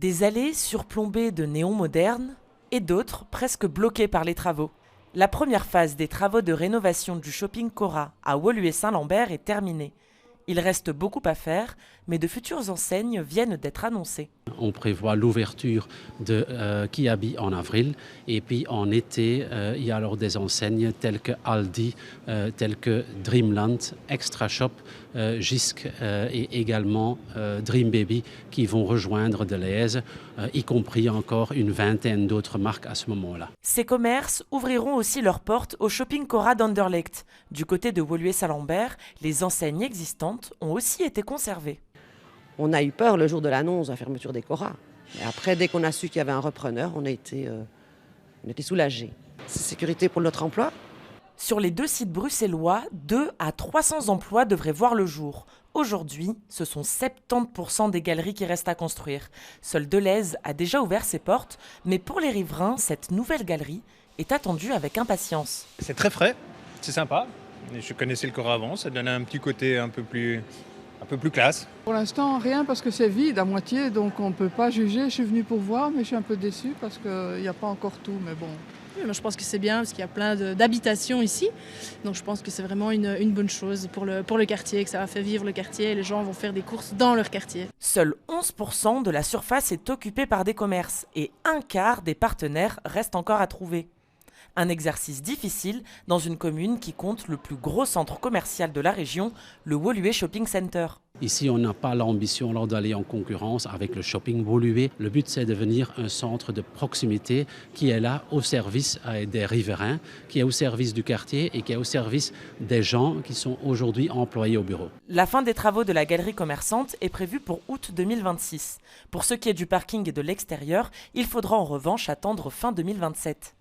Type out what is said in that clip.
Des allées surplombées de néons modernes et d'autres presque bloquées par les travaux. La première phase des travaux de rénovation du shopping Cora à Woluwe-Saint-Lambert est terminée. Il reste beaucoup à faire, mais de futures enseignes viennent d'être annoncées. On prévoit l'ouverture de Kiabi en avril et puis en été, il y a alors des enseignes telles que Aldi, telles que Dreamland, Extra Shop, Jysk et également Dream Baby qui vont rejoindre Delhaize, y compris encore une vingtaine d'autres marques à ce moment-là. Ces commerces ouvriront aussi leurs portes au shopping Cora d'Anderlecht. Du côté de Woluwe-Saint-Lambert, les enseignes existantes ont aussi été conservées. On a eu peur le jour de l'annonce de la fermeture des Cora. Et après, dès qu'on a su qu'il y avait un repreneur, on était soulagés. C'est sécurité pour notre emploi. Sur les 2 sites bruxellois, 2 à 300 emplois devraient voir le jour. Aujourd'hui, ce sont 70% des galeries qui restent à construire. Seule Delhaize a déjà ouvert ses portes, mais pour les riverains, cette nouvelle galerie est attendue avec impatience. C'est très frais, c'est sympa. Je connaissais le Cora avant, ça donne un petit côté un peu plus classe. Pour l'instant, rien parce que c'est vide à moitié, donc on ne peut pas juger. Je suis venue pour voir, mais je suis un peu déçue parce qu'il n'y a pas encore tout, mais bon. Oui, moi je pense que c'est bien parce qu'il y a plein d'habitations ici. Donc je pense que c'est vraiment une bonne chose pour le quartier, que ça va faire vivre le quartier et les gens vont faire des courses dans leur quartier. Seul 11% de la surface est occupée par des commerces et un quart des partenaires restent encore à trouver. Un exercice difficile dans une commune qui compte le plus gros centre commercial de la région, le Woluwe Shopping Center. Ici, on n'a pas l'ambition d'aller en concurrence avec le shopping Woluwe. Le but, c'est de devenir un centre de proximité qui est là au service des riverains, qui est au service du quartier et qui est au service des gens qui sont aujourd'hui employés au bureau. La fin des travaux de la galerie commerçante est prévue pour août 2026. Pour ce qui est du parking et de l'extérieur, il faudra en revanche attendre fin 2027.